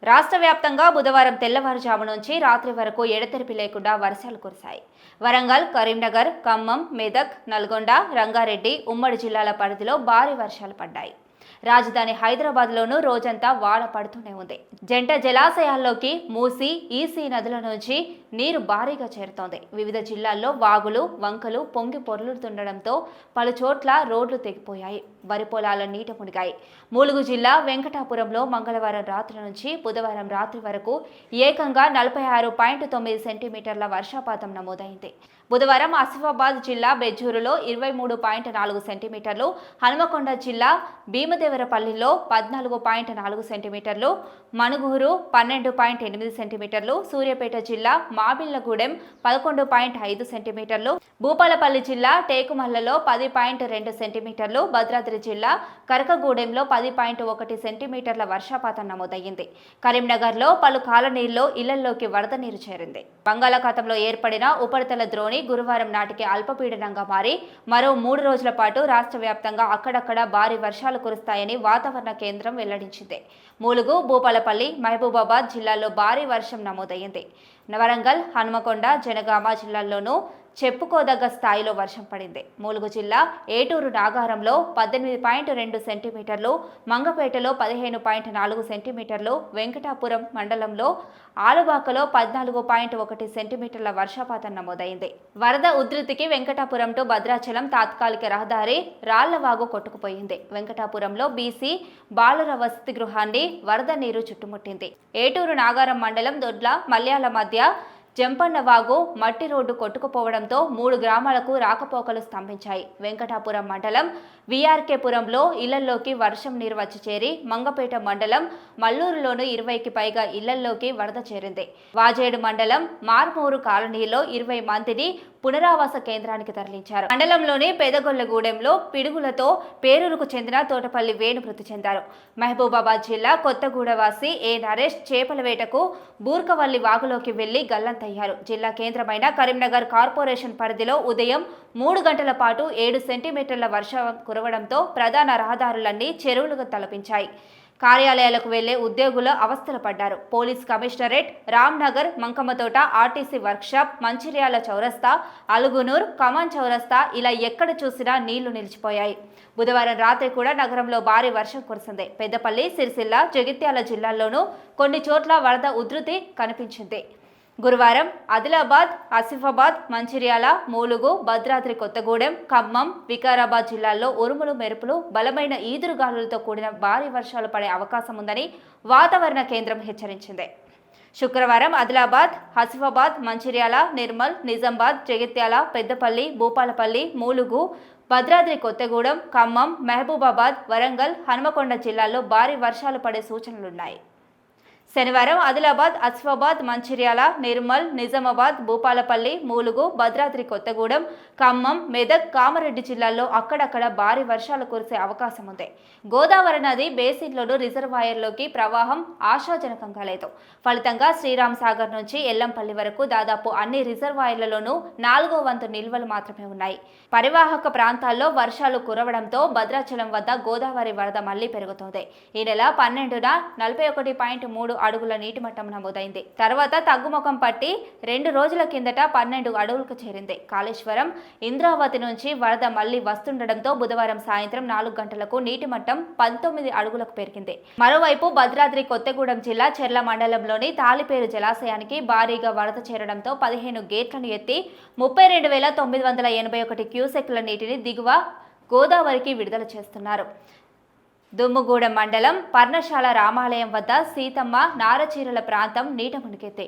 రాష్ట్ర వ్యాప్తంగా బుధవారం తెల్లవారుజాము నుంచి రాత్రి వరకు ఎడతెరిపి లేకుండా వర్షాలు కురిశాయి. వరంగల్, కరీంనగర్, ఖమ్మం, మెదక్, నల్గొండ, రంగారెడ్డి, ఉమ్మడి జిల్లాల పరిధిలో భారీ వర్షాలు పడ్డాయి. రాజధాని హైదరాబాద్లోనూ రోజంతా వాన పడుతూనే ఉంది. జంట జలాశయాల్లోకి మూసీ, ఈసీ నదుల నుంచి నీరు భారీగా చేరుతోంది. వివిధ జిల్లాల్లో వాగులు, వంకలు పొంగి పొర్లుతుండడంతో పలు చోట్ల రోడ్లు తెగిపోయాయి. వరి పొలాల నీట మునిగాయి. ములుగు జిల్లా వెంకటాపురంలో మంగళవారం రాత్రి నుంచి బుధవారం రాత్రి వరకు ఏకంగా 46.9 సెంటీమీటర్ల వర్షపాతం నమోదైంది. బుధవారం ఆసిఫాబాద్ జిల్లా బెజ్జూరులో 23.4 సెంటీమీటర్లు, హనుమకొండ జిల్లా భీమదేవరపల్లిలో 14.4 సెంటీమీటర్లు, మణుగూరు 12.8 సెంటీమీటర్లు, సూర్యాపేట జిల్లా మామిళ్లగూడెం 11.5 సెంటీమీటర్లు, భూపాలపల్లి జిల్లా టేకుమల్లలో 10.2 సెంటీమీటర్లు, భద్రాద్రి జిల్లా కరకగూడెంలో 10.1 సెంటీమీటర్ల వర్షపాతం నమోదయ్యింది. కరీంనగర్లో పలు కాలనీల్లో ఇళ్లలోకి వరద నీరు చేరింది. బంగాళాఖాతంలో ఏర్పడిన ఉపరితల ద్రోణి గురువారం నాటికి అల్పపీడనంగా మారి మరో 3 రోజుల పాటు రాష్ట్ర వ్యాప్తంగా అక్కడక్కడ భారీ వర్షాలు కురుస్తాయని వాతావరణ కేంద్రం వెల్లడించింది. ములుగు, భూపాలపల్లి, మహబూబాబాద్ జిల్లాల్లో భారీ వర్షం నమోదయ్యింది. వరంగల్, హనుమకొండ, జనగామ జిల్లాల్లోనూ చెప్పుకోదగ్గ స్థాయిలో వర్షం పడింది. ములుగు జిల్లా ఏటూరు నాగారంలో 18.2 సెంటీమీటర్లు, మంగపేటలో 15.4 సెంటీమీటర్లు, వెంకటాపురం మండలంలో ఆలుబాకలో 14.1 సెంటీమీటర్ల వర్షపాతం నమోదైంది. వరద ఉధృతికి వెంకటాపురం టు భద్రాచలం తాత్కాలిక రహదారి రాళ్లవాగు కొట్టుకుపోయింది. వెంకటాపురంలో బీసీ బాలుర వసతి గృహాన్ని వరద నీరు చుట్టుముట్టింది. ఏటూరు నాగారం మండలం దొడ్ల మల్యాల మధ్య జంపన్నవాగు మట్టి రోడ్డు కొట్టుకుపోవడంతో 3 గ్రామాలకు రాకపోకలు స్తంభించాయి. వెంకటాపురం మండలం వీఆర్కేపురంలో ఇళ్లలోకి వర్షం నీరు వచ్చి చేరి మంగపేట మండలం మల్లూరులోనూ 20కి పైగా ఇళ్లలోకి వరద చేరింది. వాజేడు మండలం మార్మూరు కాలనీలో 20 మందిని పునరావాస కేంద్రానికి తరలించారు. మండలంలోని పెదగొల్లగూడెంలో పిడుగులతో పేరూరుకు చెందిన తోటపల్లి వేణు మృతి చెందారు. మహబూబాబాద్ జిల్లా కొత్తగూడవాసి ఏ నరేష్ చేపల వేటకు బూర్కవల్లి వాగులోకి వెళ్లి గల్లంతయ్యారు. జిల్లా కేంద్రమైన కరీంనగర్ కార్పొరేషన్ పరిధిలో ఉదయం 3 గంటల పాటు 7 సెంటీమీటర్ల వర్షం కురవడంతో ప్రధాన రహదారులన్నీ చెరువులుగా తలపించాయి. కార్యాలయాలకు వెళ్లే ఉద్యోగులు అవస్థలు పడ్డారు. Police commissionerate, Ramnagar, Mankammathota, RTC workshop, Mancherial చౌరస్తా, అలుగునూర్, కమాన్ చౌరస్తా ఇలా ఎక్కడ చూసినా నీళ్లు నిలిచిపోయాయి. బుధవారం రాత్రి కూడా నగరంలో భారీ వర్షం కురిసింది. పెద్దపల్లి, సిరిసిల్ల, జగిత్యాల జిల్లాల్లోనూ కొన్ని చోట్ల వరద ఉధృతి కనిపించింది. గురువారం ఆదిలాబాద్, ఆసిఫాబాద్, మంచిర్యాల, ములుగు, భద్రాద్రి కొత్తగూడెం, ఖమ్మం, వికారాబాద్ జిల్లాల్లో ఉరుములు, మెరుపులు, బలమైన ఈదురుగాలులతో కూడిన భారీ వర్షాలు పడే అవకాశం ఉందని వాతావరణ కేంద్రం హెచ్చరించింది. శుక్రవారం ఆదిలాబాద్, ఆసిఫాబాద్, మంచిర్యాల, నిర్మల్, నిజామాబాద్, జగిత్యాల, పెద్దపల్లి, భూపాలపల్లి, ములుగు, భద్రాద్రి కొత్తగూడెం, ఖమ్మం, మహబూబాబాద్, వరంగల్, హనుమకొండ జిల్లాల్లో భారీ వర్షాలు పడే సూచనలున్నాయి. శనివారం ఆదిలాబాద్, ఆసిఫాబాద్, మంచిర్యాల, నిర్మల్, నిజామాబాద్, భూపాలపల్లి, ములుగు, భద్రాద్రి కొత్తగూడెం, ఖమ్మం, మెదక్, కామారెడ్డి జిల్లాల్లో అక్కడక్కడ భారీ వర్షాలు కురిసే అవకాశం ఉంది. గోదావరి నది బేసిన్లోనూ రిజర్వాయర్లోకి ప్రవాహం ఆశాజనకంగా లేదు. ఫలితంగా శ్రీరామ్ సాగర్ నుంచి ఎల్లంపల్లి వరకు దాదాపు అన్ని రిజర్వాయర్లలోనూ 4వ వంతు నిల్వలు మాత్రమే ఉన్నాయి. పరివాహక ప్రాంతాల్లో వర్షాలు కురవడంతో భద్రాచలం వద్ద గోదావరి వరద మళ్లీ పెరుగుతోంది. ఈ నెల 12న 41.3 అడుగుల నీటి మట్టం నమోదైంది. తర్వాత తగ్గుముఖం పట్టి 2 రోజుల కిందట 12 అడుగులకు చేరింది. కాళేశ్వరం, ఇంద్రావతి నుంచి వరద మళ్లీ వస్తుండటంతో బుధవారం సాయంత్రం 4 గంటలకు నీటి మట్టం 19 అడుగులకు పెరిగింది. మరోవైపు భద్రాద్రి కొత్తగూడెం జిల్లా చెర్ల మండలంలోని తాలిపేరు జలాశయానికి భారీగా వరద చేరడంతో 15 గేట్లను ఎత్తి 32,981 క్యూసెక్ల నీటిని దిగువ గోదావరికి విడుదల చేస్తున్నారు. దుమ్ముగూడెం మండలం పర్ణశాల రామాలయం వద్ద సీతమ్మ నారచీరల ప్రాంతం నీట మునిగెత్తి